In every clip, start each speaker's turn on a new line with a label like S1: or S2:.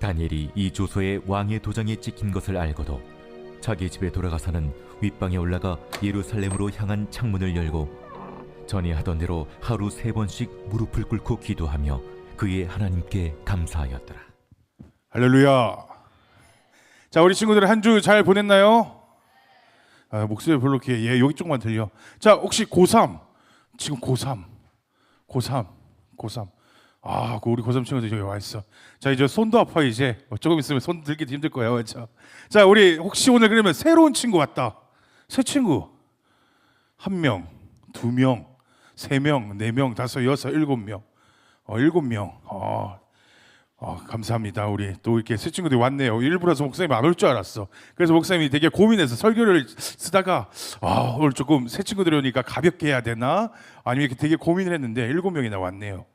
S1: 다니엘이 이 조서에 왕의 도장이 찍힌 것을 알고도 자기 집에 돌아가서는 윗방에 올라가 예루살렘으로 향한 창문을 열고 전에 하던 대로 하루 3번씩 무릎을 꿇고 기도하며 그의 하나님께 감사하였더라.
S2: 할렐루야. 자, 우리 친구들 한 주 잘 보냈나요? 목소리 별로 이렇게 여기 쪽만 들려. 자, 혹시 고3 지금 고3 우리 고3 친구들 여기 와 있어. 자, 이제 손도 아파. 이제 조금 있으면 손 들기도 힘들 거예요. 그렇죠? 자, 우리 혹시 오늘 그러면 새로운 친구 왔다. 새 친구 1명, 2명, 3명, 4명, 5, 6, 7명. 7명. 감사합니다. 우리 또 이렇게 새 친구들이 왔네요. 일부러서 목사님 안 올 줄 알았어. 그래서 목사님이 되게 고민해서 설교를 쓰다가 오늘 조금 새 친구들이 오니까 가볍게 해야 되나? 아니면 이렇게 되게 고민을 했는데 7명이나 왔네요.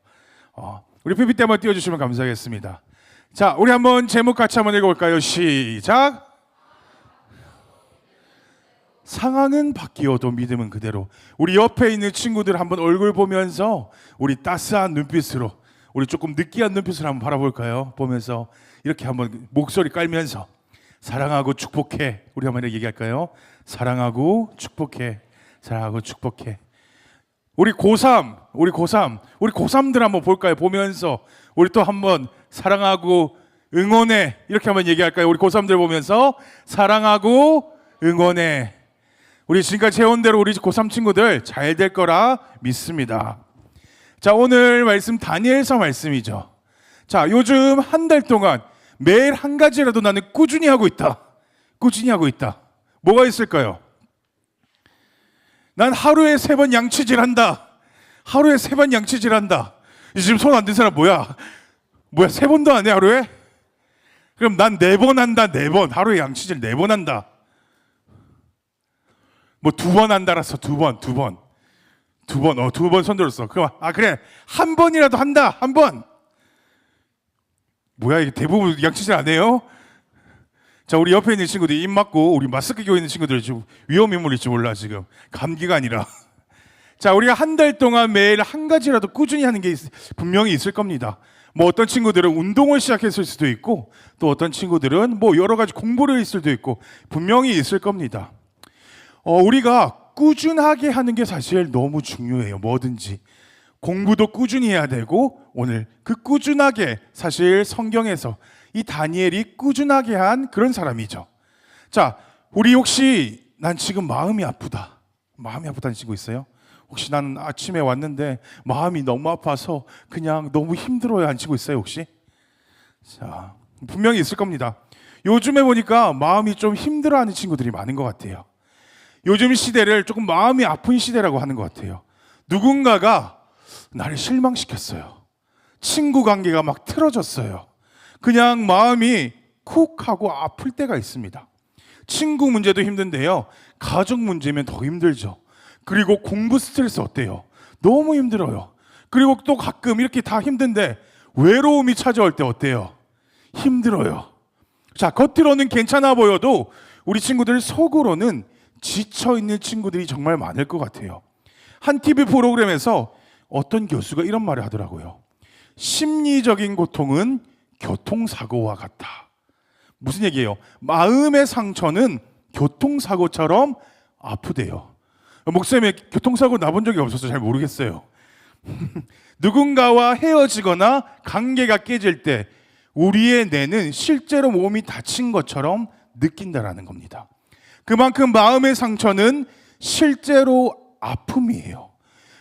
S2: 우리 PPT 한번 띄워주시면 감사하겠습니다. 자, 우리 한번 제목 같이 한번 읽어볼까요? 시작. 상황은 바뀌어도 믿음은 그대로. 우리 옆에 있는 친구들 한번 얼굴 보면서 우리 따스한 눈빛으로, 우리 조금 느끼한 눈빛으로 한번 바라볼까요? 보면서 이렇게 한번 목소리 깔면서 사랑하고 축복해. 우리 한번 얘기할까요? 사랑하고 축복해. 사랑하고 축복해. 우리 고3들 한번 볼까요? 보면서 우리 또 한번 사랑하고 응원해. 이렇게 한번 얘기할까요? 우리 고3들 보면서 사랑하고 응원해. 우리 지금까지 해온 대로 우리 고3 친구들 잘 될 거라 믿습니다. 자, 오늘 말씀 다니엘서 말씀이죠. 자, 요즘 한 달 동안 매일 한 가지라도 나는 꾸준히 하고 있다. 뭐가 있을까요? 난 하루에 3번 양치질한다. 지금 손 안 든 사람 뭐야? 3번도 안 해 하루에? 그럼 난 4번 한다. 4번. 하루에 양치질 4번 한다. 뭐 2번 한다라서 2번. 2번 손 들었어. 그럼 그래. 한 번이라도 한다. 한 번. 뭐야, 이게 대부분 양치질 안 해요? 자, 우리 옆에 있는 친구들 입 막고 우리 마스크 끼고 있는 친구들 지금 위험 인물일지 몰라. 지금 감기가 아니라. 자, 우리가 한 달 동안 매일 한 가지라도 꾸준히 하는 게 분명히 있을 겁니다. 뭐 어떤 친구들은 운동을 시작했을 수도 있고, 또 어떤 친구들은 뭐 여러 가지 공부를 했을 수도 있고 분명히 있을 겁니다. 우리가 꾸준하게 하는 게 사실 너무 중요해요. 뭐든지 공부도 꾸준히 해야 되고, 오늘 그 꾸준하게, 사실 성경에서 이 다니엘이 꾸준하게 한 그런 사람이죠. 자, 우리 혹시 난 지금 마음이 아프다는 친구 있어요? 혹시 나는 아침에 왔는데 마음이 너무 아파서 그냥 너무 힘들어요 한 친구 있어요 혹시? 자, 분명히 있을 겁니다. 요즘에 보니까 마음이 좀 힘들어하는 친구들이 많은 것 같아요. 요즘 시대를 조금 마음이 아픈 시대라고 하는 것 같아요. 누군가가 나를 실망시켰어요. 친구 관계가 막 틀어졌어요. 그냥 마음이 쿡 하고 아플 때가 있습니다. 친구 문제도 힘든데요, 가족 문제면 더 힘들죠. 그리고 공부 스트레스 어때요? 너무 힘들어요. 그리고 또 가끔 이렇게 다 힘든데 외로움이 찾아올 때 어때요? 힘들어요. 자, 겉으로는 괜찮아 보여도 우리 친구들 속으로는 지쳐있는 친구들이 정말 많을 것 같아요. 한 TV 프로그램에서 어떤 교수가 이런 말을 하더라고요. 심리적인 고통은 교통사고와 같다. 무슨 얘기예요? 마음의 상처는 교통사고처럼 아프대요. 목사님이 교통사고 나본 적이 없어서 잘 모르겠어요. 누군가와 헤어지거나 관계가 깨질 때 우리의 뇌는 실제로 몸이 다친 것처럼 느낀다라는 겁니다. 그만큼 마음의 상처는 실제로 아픔이에요.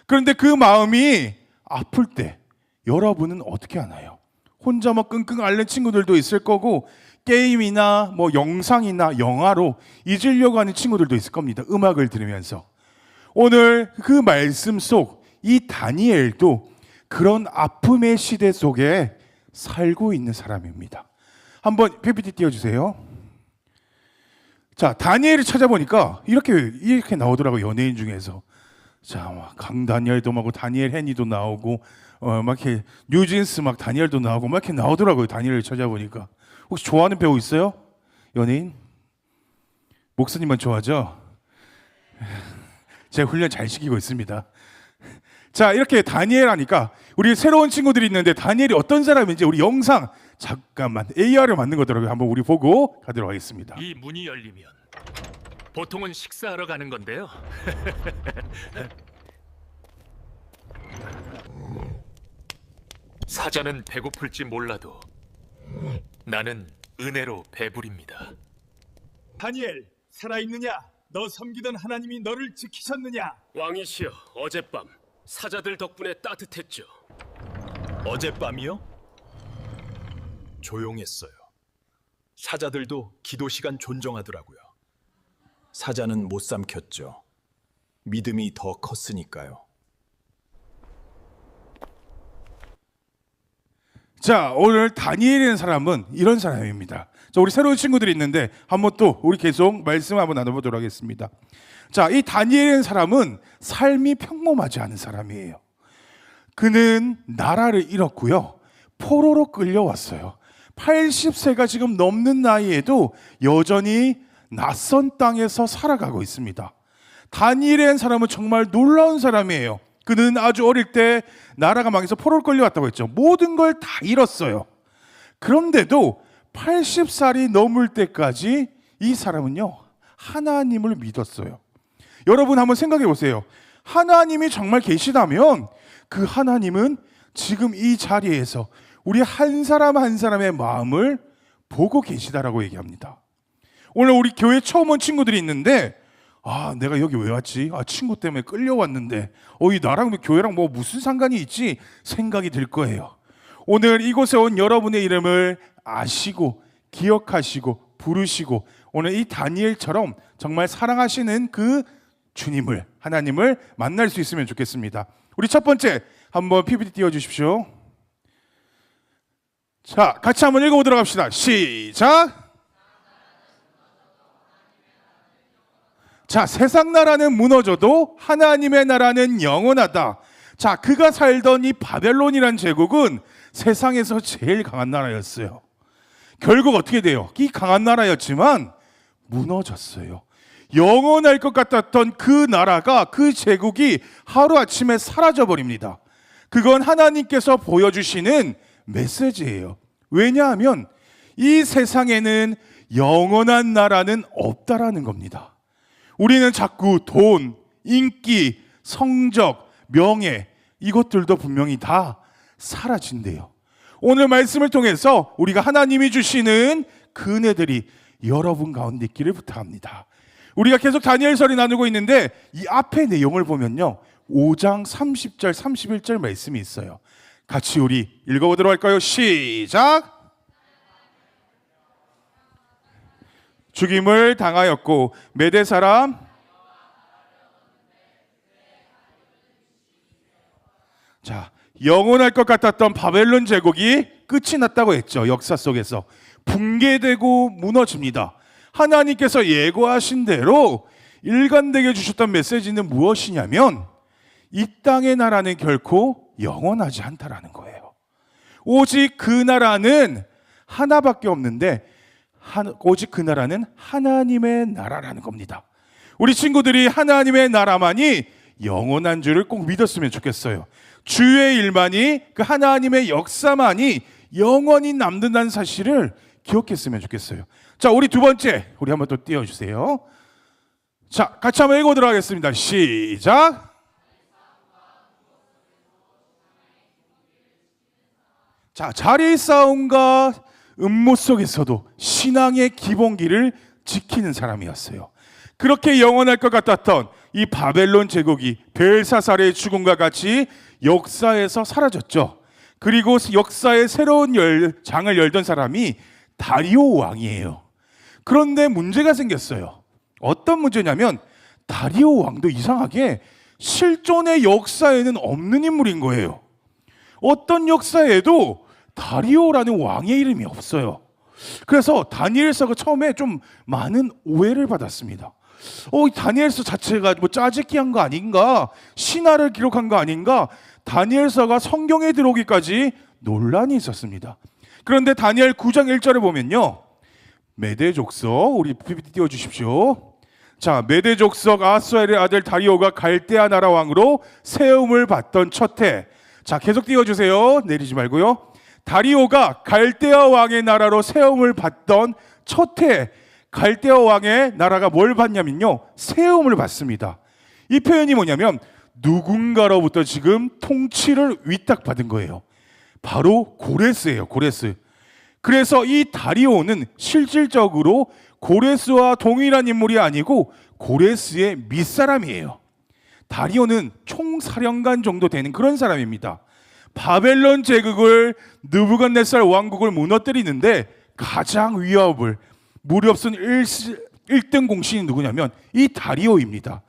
S2: 그런데 그 마음이 아플 때 여러분은 어떻게 하나요? 혼자 막 끙끙 앓는 친구들도 있을 거고, 게임이나 뭐 영상이나 영화로 잊으려고 하는 친구들도 있을 겁니다. 음악을 들으면서. 오늘 그 말씀 속 이 다니엘도 그런 아픔의 시대 속에 살고 있는 사람입니다. 한번 PPT 띄워주세요. 자, 다니엘을 찾아보니까 이렇게 나오더라고요. 연예인 중에서. 자, 강다니엘도 나오고 다니엘 헤니도 나오고 막 이렇게 뉴진스 막 다니엘도 나오고 막 이렇게 나오더라고요. 다니엘을 찾아보니까. 혹시 좋아하는 배우 있어요? 연예인? 목사님만 좋아하죠? 제가 훈련 잘 시키고 있습니다. 자, 이렇게 다니엘 하니까 우리 새로운 친구들이 있는데 다니엘이 어떤 사람인지 우리 영상 잠깐만 AR을 만든 거더라고요. 한번 우리 보고 가도록 하겠습니다.
S3: 이 문이 열리면 보통은 식사하러 가는 건데요. 사자는 배고플지 몰라도 나는 은혜로 배부립니다.
S4: 다니엘, 살아있느냐? 너 섬기던 하나님이 너를 지키셨느냐?
S3: 왕이시여, 어젯밤 사자들 덕분에 따뜻했죠.
S4: 어젯밤이요? 조용했어요. 사자들도 기도 시간 존정하더라고요. 사자는 못 삼켰죠. 믿음이 더 컸으니까요.
S2: 자, 오늘 다니엘이라는 사람은 이런 사람입니다. 자, 우리 새로운 친구들이 있는데 한번 또 우리 계속 말씀 한번 나눠보도록 하겠습니다. 자, 이 다니엘이라는 사람은 삶이 평범하지 않은 사람이에요. 그는 나라를 잃었고요. 포로로 끌려왔어요. 80세가 지금 넘는 나이에도 여전히 낯선 땅에서 살아가고 있습니다. 다니엘이라는 사람은 정말 놀라운 사람이에요. 그는 아주 어릴 때 나라가 망해서 포로로 끌려왔다고 했죠. 모든 걸 다 잃었어요. 그런데도 80살이 넘을 때까지 이 사람은요, 하나님을 믿었어요. 여러분 한번 생각해 보세요. 하나님이 정말 계시다면 그 하나님은 지금 이 자리에서 우리 한 사람 한 사람의 마음을 보고 계시다라고 얘기합니다. 오늘 우리 교회 처음 온 친구들이 있는데, 내가 여기 왜 왔지? 친구 때문에 끌려왔는데, 이 나랑 교회랑 뭐 무슨 상관이 있지? 생각이 들 거예요. 오늘 이곳에 온 여러분의 이름을 아시고 기억하시고 부르시고 오늘 이 다니엘처럼 정말 사랑하시는 그 주님을, 하나님을 만날 수 있으면 좋겠습니다. 우리 첫 번째 한번 PPT 띄워주십시오. 자, 같이 한번 읽어보도록 합시다. 시작. 자, 세상 나라는 무너져도 하나님의 나라는 영원하다. 자, 그가 살던 이 바벨론이란 제국은 세상에서 제일 강한 나라였어요. 결국 어떻게 돼요? 이 강한 나라였지만 무너졌어요. 영원할 것 같았던 그 나라가, 그 제국이 하루아침에 사라져버립니다. 그건 하나님께서 보여주시는 메시지예요. 왜냐하면 이 세상에는 영원한 나라는 없다라는 겁니다. 우리는 자꾸 돈, 인기, 성적, 명예 이것들도 분명히 다 사라진대요. 오늘 말씀을 통해서 우리가 하나님이 주시는 그 은혜들이 여러분 가운데 있기를 부탁합니다. 우리가 계속 다니엘서를 나누고 있는데 이 앞에 내용을 보면요, 5장 30절 31절 말씀이 있어요. 같이 우리 읽어보도록 할까요? 시작. 죽임을 당하였고 메대 사람, 자, 영원할 것 같았던 바벨론 제국이 끝이 났다고 했죠. 역사 속에서 붕괴되고 무너집니다. 하나님께서 예고하신 대로 일관되게 주셨던 메시지는 무엇이냐면 이 땅의 나라는 결코 영원하지 않다라는 거예요. 오직 그 나라는 하나밖에 없는데 오직 그 나라는 하나님의 나라라는 겁니다. 우리 친구들이 하나님의 나라만이 영원한 줄을 꼭 믿었으면 좋겠어요. 주의 일만이, 그 하나님의 역사만이 영원히 남는다는 사실을 기억했으면 좋겠어요. 자, 우리 두 번째, 우리 한번 또 띄워주세요. 자, 같이 한번 읽어보도록 하겠습니다. 시작. 자, 자리 싸움과 음모 속에서도 신앙의 기본기를 지키는 사람이었어요. 그렇게 영원할 것 같았던 이 바벨론 제국이 벨사살의 죽음과 같이 역사에서 사라졌죠. 그리고 역사의 새로운 장을 열던 사람이 다리오 왕이에요. 그런데 문제가 생겼어요. 어떤 문제냐면 다리오 왕도 이상하게 실존의 역사에는 없는 인물인 거예요. 어떤 역사에도 다리오라는 왕의 이름이 없어요. 그래서 다니엘서가 처음에 좀 많은 오해를 받았습니다. 다니엘서 자체가 뭐 짜집기한 거 아닌가? 신화를 기록한 거 아닌가? 다니엘서가 성경에 들어오기까지 논란이 있었습니다. 그런데 다니엘 9장 1절에 보면요, 메대 족속, 우리 PPT 띄워주십시오. 자, 메대 족속 아하수에르의 아들 다리오가 갈대아 나라 왕으로 세움을 받던 첫 해. 자, 계속 띄워주세요. 내리지 말고요. 다리오가 갈대아 왕의 나라로 세움을 받던 첫 해 갈대아 왕의 나라가 뭘 받냐면요, 세움을 받습니다. 이 표현이 뭐냐면 누군가로부터 지금 통치를 위탁받은 거예요. 바로 고레스예요. 고레스. 그래서 이 다리오는 실질적으로 고레스와 동일한 인물이 아니고 고레스의 밑사람이에요. 다리오는 총사령관 정도 되는 그런 사람입니다. 바벨론 제국을 느부갓네살 왕국을 무너뜨리는데 가장 위협을 무렵쓴 1등 공신이 누구냐면 이 다리오입니다.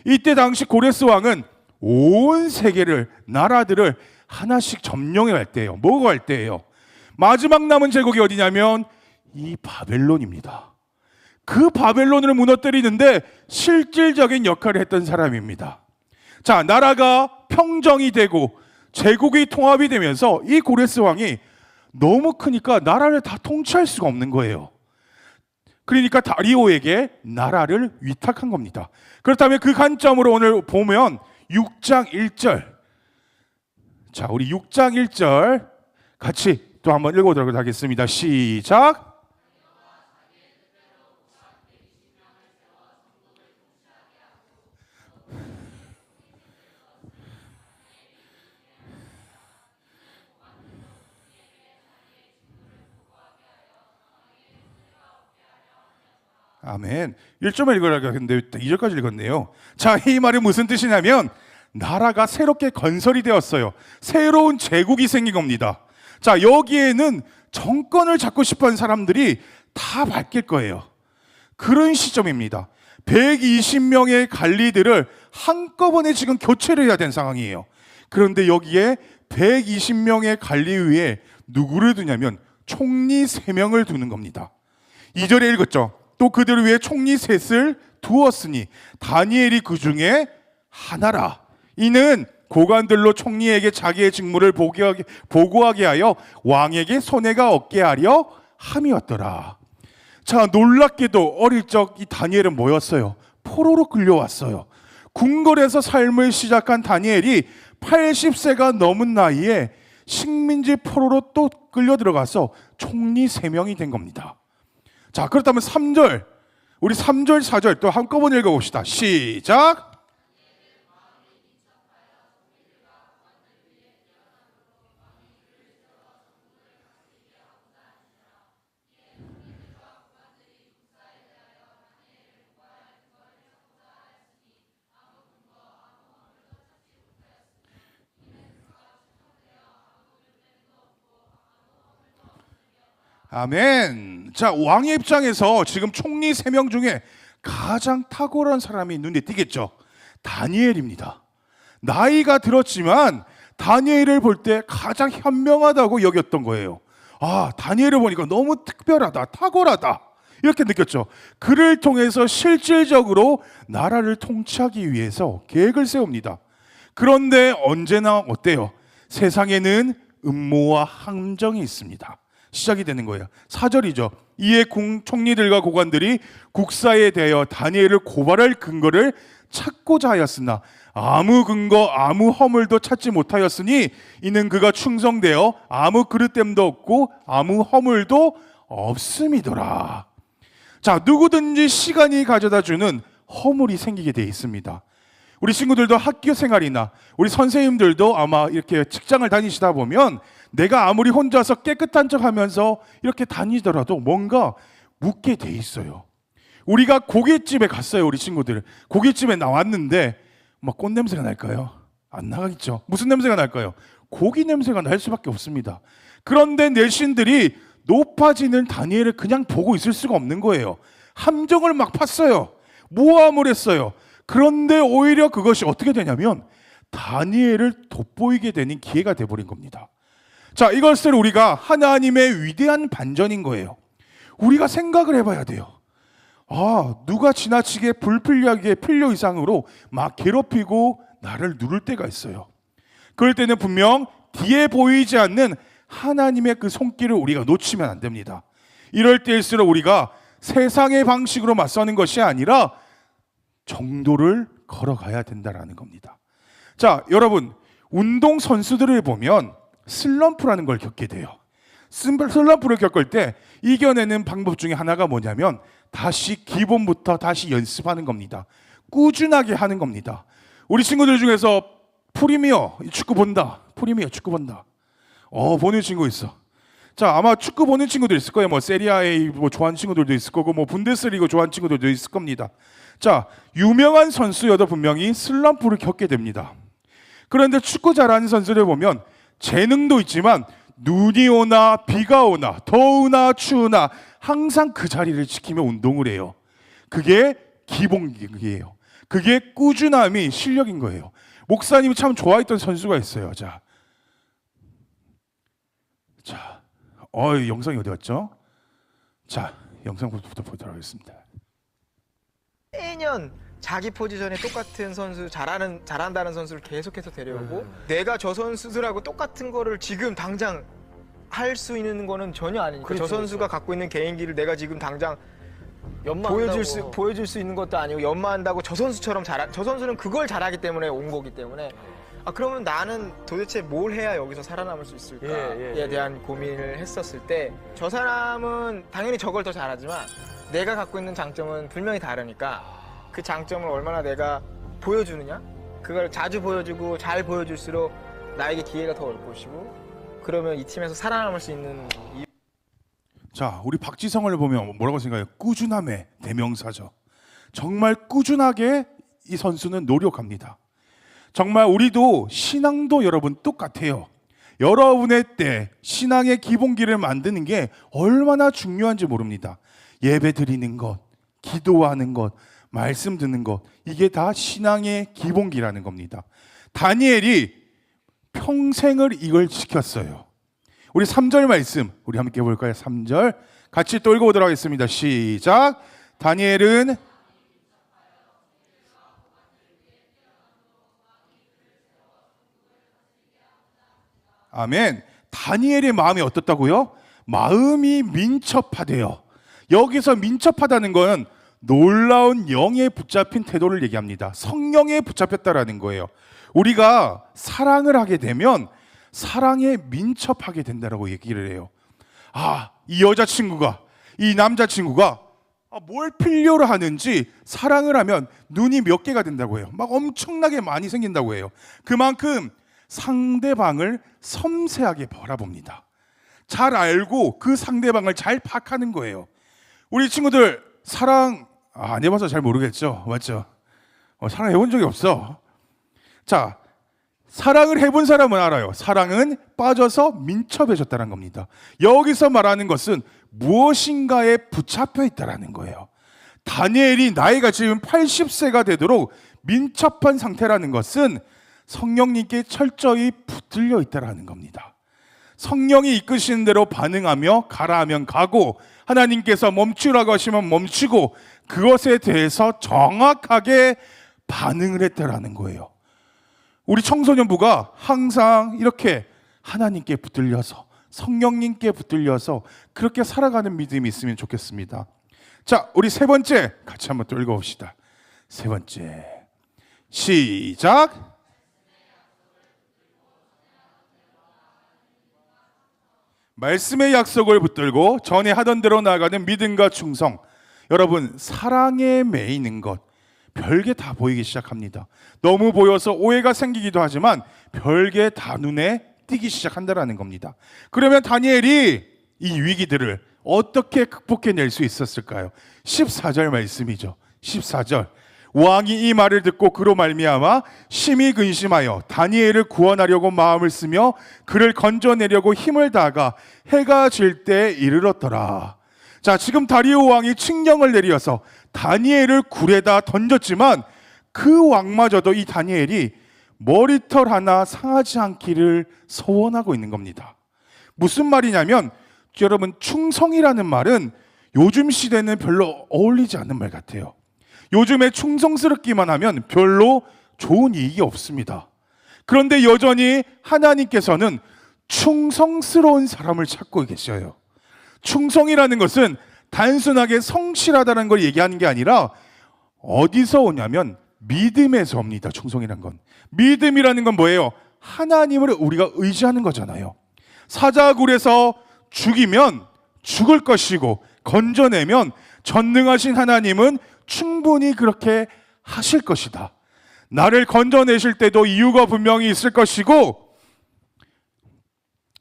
S2: 이때 당시 고레스 왕은 온 세계를, 나라들을 하나씩 점령해 갈 때예요. 뭐가 갈 때예요? 마지막 남은 제국이 어디냐면 이 바벨론입니다. 그 바벨론을 무너뜨리는데 실질적인 역할을 했던 사람입니다. 자, 나라가 평정이 되고 제국이 통합이 되면서 이 고레스 왕이 너무 크니까 나라를 다 통치할 수가 없는 거예요. 그러니까 다리오에게 나라를 위탁한 겁니다. 그렇다면 그 관점으로 오늘 보면 6장 1절. 자, 우리 6장 1절 같이 또 한번 읽어보도록 하겠습니다. 시작. 아멘. 1절만 읽으라고 했는데 2절까지 읽었네요. 자, 이 말이 무슨 뜻이냐면 나라가 새롭게 건설이 되었어요. 새로운 제국이 생긴 겁니다. 자, 여기에는 정권을 잡고 싶어하는 사람들이 다 바뀔 거예요. 그런 시점입니다. 120명의 관리들을 한꺼번에 지금 교체를 해야 되는 상황이에요. 그런데 여기에 120명의 관리 위에 누구를 두냐면 총리 3명을 두는 겁니다. 2절에 읽었죠. 또 그들 위에 총리 셋을 두었으니 다니엘이 그 중에 하나라. 이는 고관들로 총리에게 자기의 직무를 보고하게 하여 왕에게 손해가 없게 하려 함이었더라. 자, 놀랍게도 어릴 적 이 다니엘은 뭐였어요? 포로로 끌려왔어요. 궁궐에서 삶을 시작한 다니엘이 80세가 넘은 나이에 식민지 포로로 또 끌려 들어가서 총리 3명이 된 겁니다. 자, 그렇다면 3절, 우리 3절, 4절 또 한꺼번에 읽어봅시다. 시작. 아멘. 자, 왕의 입장에서 지금 총리 3명 중에 가장 탁월한 사람이 눈에 띄겠죠. 다니엘입니다. 나이가 들었지만 다니엘을 볼 때 가장 현명하다고 여겼던 거예요. 아, 다니엘을 보니까 너무 특별하다, 탁월하다 이렇게 느꼈죠. 그를 통해서 실질적으로 나라를 통치하기 위해서 계획을 세웁니다. 그런데 언제나 어때요? 세상에는 음모와 함정이 있습니다. 시작이 되는 거예요. 4절이죠. 이에 총리들과 고관들이 국사에 대하여 다니엘을 고발할 근거를 찾고자 하였으나 아무 근거 아무 허물도 찾지 못하였으니 이는 그가 충성되어 아무 그릇됨도 없고 아무 허물도 없음이더라. 자, 누구든지 시간이 가져다주는 허물이 생기게 돼 있습니다. 우리 친구들도 학교 생활이나 우리 선생님들도 아마 이렇게 직장을 다니시다 보면 내가 아무리 혼자서 깨끗한 척 하면서 이렇게 다니더라도 뭔가 묻게 돼 있어요. 우리가 고깃집에 갔어요. 우리 친구들 고깃집에 나왔는데 막 꽃냄새가 날까요? 안 나가겠죠. 무슨 냄새가 날까요? 고기 냄새가 날 수밖에 없습니다. 그런데 내신들이 높아지는 다니엘을 그냥 보고 있을 수가 없는 거예요. 함정을 막 팠어요. 모함을 했어요. 그런데 오히려 그것이 어떻게 되냐면 다니엘을 돋보이게 되는 기회가 돼버린 겁니다. 자, 이것을 우리가 하나님의 위대한 반전인 거예요. 우리가 생각을 해봐야 돼요. 아, 누가 지나치게 불필요하게 필요 이상으로 막 괴롭히고 나를 누를 때가 있어요. 그럴 때는 분명 뒤에 보이지 않는 하나님의 그 손길을 우리가 놓치면 안 됩니다. 이럴 때일수록 우리가 세상의 방식으로 맞서는 것이 아니라 정도를 걸어가야 된다라는 겁니다. 자, 여러분 운동 선수들을 보면 슬럼프라는 걸 겪게 돼요. 슬럼프를 겪을 때 이겨내는 방법 중에 하나가 뭐냐면 다시 기본부터 다시 연습하는 겁니다. 꾸준하게 하는 겁니다. 우리 친구들 중에서 프리미어 축구 본다. 프리미어 축구 본다. 보는 친구 있어. 자, 아마 축구 보는 친구들 있을 거예요. 뭐 세리아 A 뭐 좋아하는 친구들도 있을 거고 뭐 분데스리가 좋아하는 친구들도 있을 겁니다. 자, 유명한 선수여도 분명히 슬럼프를 겪게 됩니다. 그런데 축구 잘하는 선수를 보면 재능도 있지만 눈이 오나 비가 오나 더우나 추우나 항상 그 자리를 지키며 운동을 해요. 그게 기본기예요. 그게 꾸준함이 실력인 거예요. 목사님이 참 좋아했던 선수가 있어요. 자, 영상이 어디 갔죠? 자, 영상부터 보도록 하겠습니다.
S5: 매년 자기 포지션에 똑같은 선수 잘한다는 선수를 계속해서 데려오고 내가 저 선수들하고 똑같은 거를 지금 당장 할 수 있는 거는 전혀 아니니까 저 선수가 갖고 있는 개인기를 내가 지금 당장 보여줄 수 있는 것도 아니고 연마한다고 저 선수처럼 저 선수는 그걸 잘하기 때문에 온 거기 때문에 그러면 나는 도대체 뭘 해야 여기서 살아남을 수 있을까에 대한 고민을 했었을 때 저 사람은 당연히 저걸 더 잘하지만 내가 갖고 있는 장점은 분명히 다르니까 그 장점을 얼마나 내가 보여주느냐 그걸 자주 보여주고 잘 보여줄수록 나에게 기회가 더 올 것이고 그러면 이 팀에서 살아남을 수 있는
S2: 자, 우리 박지성을 보면 뭐라고 생각해요? 꾸준함의 대명사죠. 정말 꾸준하게 이 선수는 노력합니다. 정말 우리도 신앙도 여러분 똑같아요. 여러분의 때 신앙의 기본기를 만드는 게 얼마나 중요한지 모릅니다. 예배 드리는 것, 기도하는 것, 말씀 듣는 것 이게 다 신앙의 기본기라는 겁니다. 다니엘이 평생을 이걸 지켰어요. 우리 3절 말씀 우리 함께 볼까요? 3절 같이 또 읽어보도록 하겠습니다. 시작. 다니엘은 아멘. 다니엘의 마음이 어떻다고요? 마음이 민첩하대요. 여기서 민첩하다는 건 놀라운 영에 붙잡힌 태도를 얘기합니다. 성령에 붙잡혔다라는 거예요. 우리가 사랑을 하게 되면 사랑에 민첩하게 된다라고 얘기를 해요. 이 여자친구가 이 남자친구가 뭘 필요로 하는지 사랑을 하면 눈이 몇 개가 된다고 해요. 막 엄청나게 많이 생긴다고 해요. 그만큼 상대방을 섬세하게 바라봅니다. 잘 알고 그 상대방을 잘 파악하는 거예요. 우리 친구들 사랑 안 해봐서 잘 모르겠죠? 맞죠? 사랑 해본 적이 없어. 자, 사랑을 해본 사람은 알아요. 사랑은 빠져서 민첩해졌다는 겁니다. 여기서 말하는 것은 무엇인가에 붙잡혀 있다는 거예요. 다니엘이 나이가 지금 80세가 되도록 민첩한 상태라는 것은 성령님께 철저히 붙들려 있다는 겁니다. 성령이 이끄시는 대로 반응하며 가라 하면 가고 하나님께서 멈추라고 하시면 멈추고 그것에 대해서 정확하게 반응을 했다는 거예요. 우리 청소년부가 항상 이렇게 하나님께 붙들려서 성령님께 붙들려서 그렇게 살아가는 믿음이 있으면 좋겠습니다. 자, 우리 세 번째 같이 한번 또 읽어봅시다. 세 번째 시작. 말씀의 약속을 붙들고 전에 하던 대로 나아가는 믿음과 충성. 여러분 사랑에 매이는 것 별게 다 보이기 시작합니다. 너무 보여서 오해가 생기기도 하지만 별게 다 눈에 띄기 시작한다는 겁니다. 그러면 다니엘이 이 위기들을 어떻게 극복해낼 수 있었을까요? 14절 말씀이죠. 14절 왕이 이 말을 듣고 그로 말미암아 심히 근심하여 다니엘을 구원하려고 마음을 쓰며 그를 건져내려고 힘을 다하가 해가 질 때 이르렀더라. 자, 지금 다리오 왕이 칙령을 내리어서 다니엘을 굴에다 던졌지만 그 왕마저도 이 다니엘이 머리털 하나 상하지 않기를 소원하고 있는 겁니다. 무슨 말이냐면 여러분 충성이라는 말은 요즘 시대는 별로 어울리지 않는 말 같아요. 요즘에 충성스럽기만 하면 별로 좋은 이익이 없습니다. 그런데 여전히 하나님께서는 충성스러운 사람을 찾고 계셔요. 충성이라는 것은 단순하게 성실하다는 걸 얘기하는 게 아니라 어디서 오냐면 믿음에서 옵니다. 충성이라는 건. 믿음이라는 건 뭐예요? 하나님을 우리가 의지하는 거잖아요. 사자굴에서 죽이면 죽을 것이고 건져내면 전능하신 하나님은 충분히 그렇게 하실 것이다. 나를 건져내실 때도 이유가 분명히 있을 것이고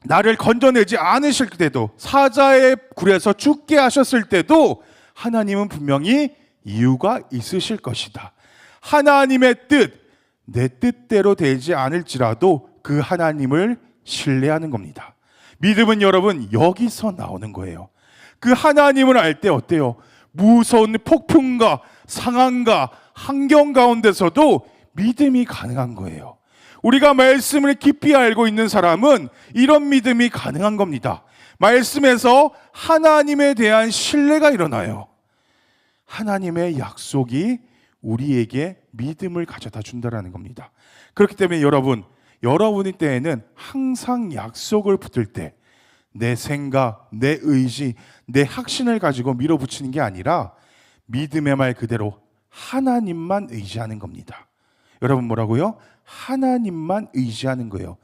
S2: 나를 건져내지 않으실 때도 사자의 굴에서 죽게 하셨을 때도 하나님은 분명히 이유가 있으실 것이다. 하나님의 뜻, 내 뜻대로 되지 않을지라도 그 하나님을 신뢰하는 겁니다. 믿음은 여러분 여기서 나오는 거예요. 그 하나님을 알 때 어때요? 무서운 폭풍과 상황과 환경 가운데서도 믿음이 가능한 거예요. 우리가 말씀을 깊이 알고 있는 사람은 이런 믿음이 가능한 겁니다. 말씀에서 하나님에 대한 신뢰가 일어나요. 하나님의 약속이 우리에게 믿음을 가져다 준다는 겁니다. 그렇기 때문에 여러분의 때에는 항상 약속을 붙들 때 내 생각, 내 의지, 내 확신을 가지고 밀어붙이는 게 아니라 믿음의 말 그대로 하나님만 의지하는 겁니다. 여러분 뭐라고요? 하나님만 의지하는 거예요.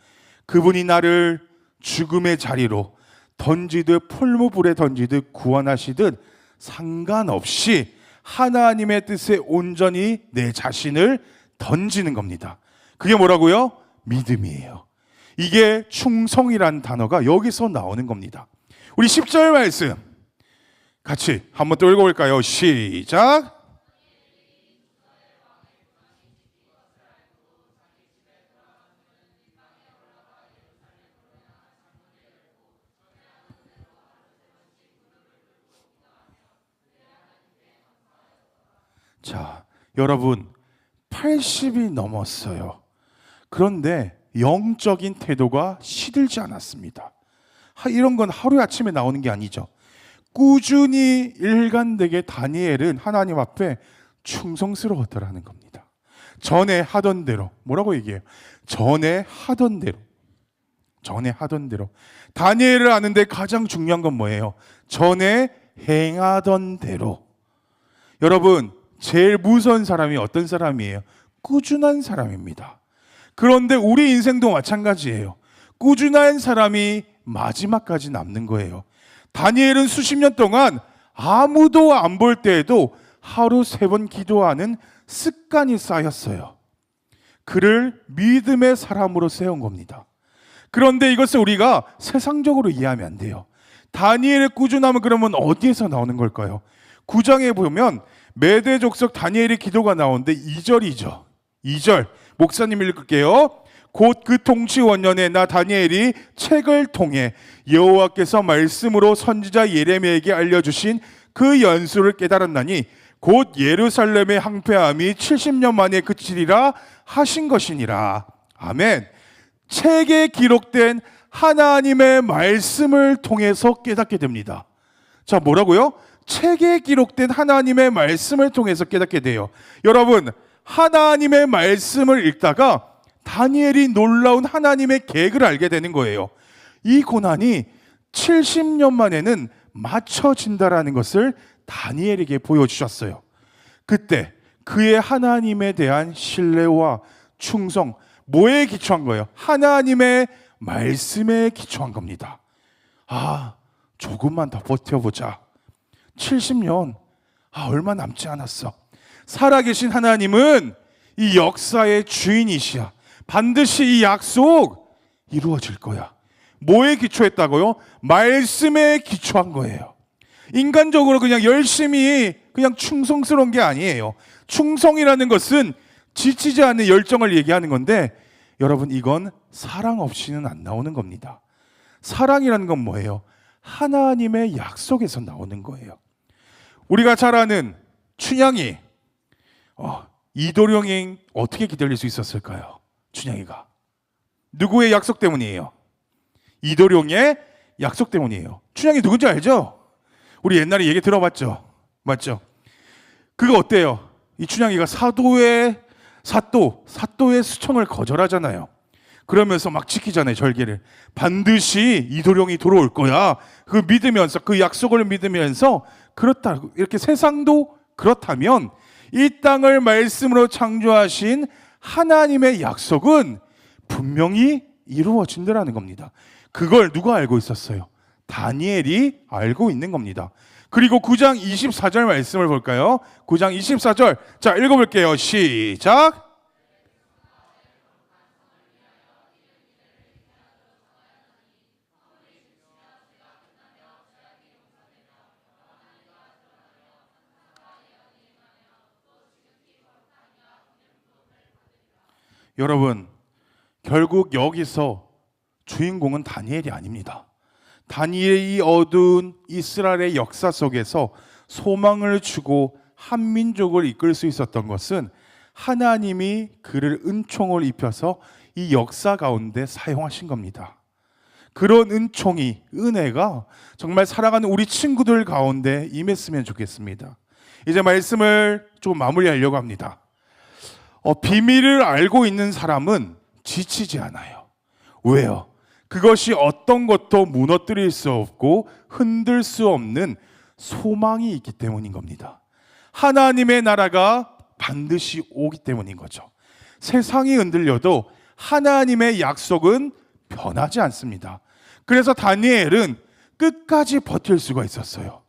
S2: 그분이 나를 죽음의 자리로 던지듯 풀무불에 던지듯 구원하시듯 상관없이 하나님의 뜻에 온전히 내 자신을 던지는 겁니다. 그게 뭐라고요? 믿음이에요. 이게 충성이라는 단어가 여기서 나오는 겁니다. 우리 10절 말씀 같이 한번 또 읽어볼까요? 시작. 자, 여러분 80이 넘었어요. 그런데 영적인 태도가 시들지 않았습니다. 이런 건 하루아침에 나오는 게 아니죠. 꾸준히 일관되게 다니엘은 하나님 앞에 충성스러웠더라는 겁니다. 전에 하던 대로 뭐라고 얘기해요? 전에 하던 대로 다니엘을 아는데 가장 중요한 건 뭐예요? 전에 행하던 대로. 여러분 제일 무서운 사람이 어떤 사람이에요? 꾸준한 사람입니다. 그런데 우리 인생도 마찬가지예요. 꾸준한 사람이 마지막까지 남는 거예요. 다니엘은 수십 년 동안 아무도 안 볼 때에도 하루 3번 기도하는 습관이 쌓였어요. 그를 믿음의 사람으로 세운 겁니다. 그런데 이것을 우리가 세상적으로 이해하면 안 돼요. 다니엘의 꾸준함은 그러면 어디에서 나오는 걸까요? 9장에 보면 메대 족속 다니엘의 기도가 나오는데 2절이죠. 2절 목사님 읽을게요. 곧 그 통치 원년에 나 다니엘이 책을 통해 여호와께서 말씀으로 선지자 예레미야에게 알려주신 그 연수를 깨달았나니 곧 예루살렘의 항폐함이 70년 만에 그치리라 하신 것이니라. 아멘. 책에 기록된 하나님의 말씀을 통해서 깨닫게 됩니다. 자, 뭐라고요? 책에 기록된 하나님의 말씀을 통해서 깨닫게 돼요. 여러분, 하나님의 말씀을 읽다가 다니엘이 놀라운 하나님의 계획을 알게 되는 거예요. 이 고난이 70년 만에는 맞춰진다라는 것을 다니엘에게 보여주셨어요. 그때 그의 하나님에 대한 신뢰와 충성, 뭐에 기초한 거예요? 하나님의 말씀에 기초한 겁니다. 조금만 더 버텨보자. 70년, 얼마 남지 않았어. 살아계신 하나님은 이 역사의 주인이시야. 반드시 이 약속 이루어질 거야. 뭐에 기초했다고요? 말씀에 기초한 거예요. 인간적으로 그냥 열심히 그냥 충성스러운 게 아니에요. 충성이라는 것은 지치지 않는 열정을 얘기하는 건데 여러분 이건 사랑 없이는 안 나오는 겁니다. 사랑이라는 건 뭐예요? 하나님의 약속에서 나오는 거예요. 우리가 잘 아는 춘향이 이도령이 어떻게 기다릴 수 있었을까요? 춘향이가 누구의 약속 때문이에요? 이도령의 약속 때문이에요. 춘향이 누군지 알죠? 우리 옛날에 얘기 들어봤죠? 맞죠? 그거 어때요? 이 춘향이가 사또의 수청을 거절하잖아요. 그러면서 막 지키잖아요, 절개를. 반드시 이도령이 돌아올 거야. 그 믿으면서, 그 약속을 믿으면서 그렇다. 이렇게 세상도 그렇다면 이 땅을 말씀으로 창조하신 하나님의 약속은 분명히 이루어진다는 겁니다. 그걸 누가 알고 있었어요? 다니엘이 알고 있는 겁니다. 그리고 9장 24절 말씀을 볼까요? 9장 24절. 자, 읽어볼게요. 시작. 여러분, 결국 여기서 주인공은 다니엘이 아닙니다. 다니엘이 이 어두운 이스라엘의 역사 속에서 소망을 주고 한민족을 이끌 수 있었던 것은 하나님이 그를 은총을 입혀서 이 역사 가운데 사용하신 겁니다. 그런 은총이, 은혜가 정말 사랑하는 우리 친구들 가운데 임했으면 좋겠습니다. 이제 말씀을 좀 마무리하려고 합니다. 비밀을 알고 있는 사람은 지치지 않아요. 왜요? 그것이 어떤 것도 무너뜨릴 수 없고 흔들 수 없는 소망이 있기 때문인 겁니다. 하나님의 나라가 반드시 오기 때문인 거죠. 세상이 흔들려도 하나님의 약속은 변하지 않습니다. 그래서 다니엘은 끝까지 버틸 수가 있었어요.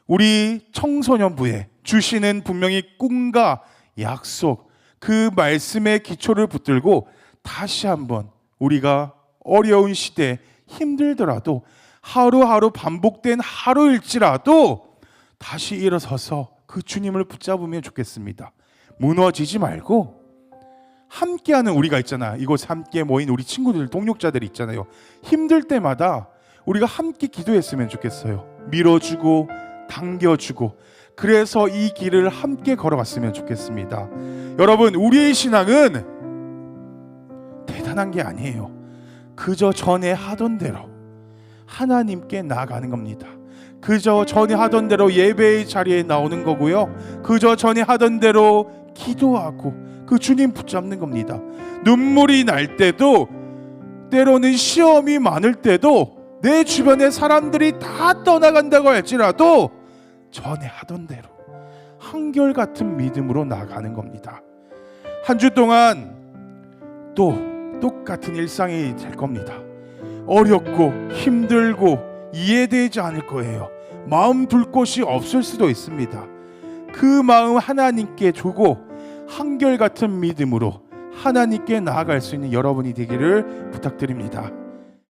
S2: 우리 청소년부에 주시는 분명히 꿈과 약속, 그 말씀의 기초를 붙들고 다시 한번 우리가 어려운 시대 힘들더라도 하루하루 반복된 하루일지라도 다시 일어서서 그 주님을 붙잡으면 좋겠습니다. 무너지지 말고 함께하는 우리가 있잖아요. 이곳에 함께 모인 우리 친구들, 동역자들이 있잖아요. 힘들 때마다 우리가 함께 기도했으면 좋겠어요. 밀어주고 당겨주고, 그래서 이 길을 함께 걸어갔으면 좋겠습니다. 여러분, 우리의 신앙은 대단한 게 아니에요. 그저 전에 하던 대로 하나님께 나아가는 겁니다. 그저 전에 하던 대로 예배의 자리에 나오는 거고요. 그저 전에 하던 대로 기도하고 그 주님 붙잡는 겁니다. 눈물이 날 때도, 때로는 시험이 많을 때도, 내 주변의 사람들이 다 떠나간다고 할지라도 전에 하던 대로 한결같은 믿음으로 나아가는 겁니다. 한 주 동안 또 똑같은 일상이 될 겁니다. 어렵고 힘들고 이해되지 않을 거예요. 마음 둘 곳이 없을 수도 있습니다. 그 마음 하나님께 주고 한결같은 믿음으로 하나님께 나아갈 수 있는 여러분이 되기를 부탁드립니다.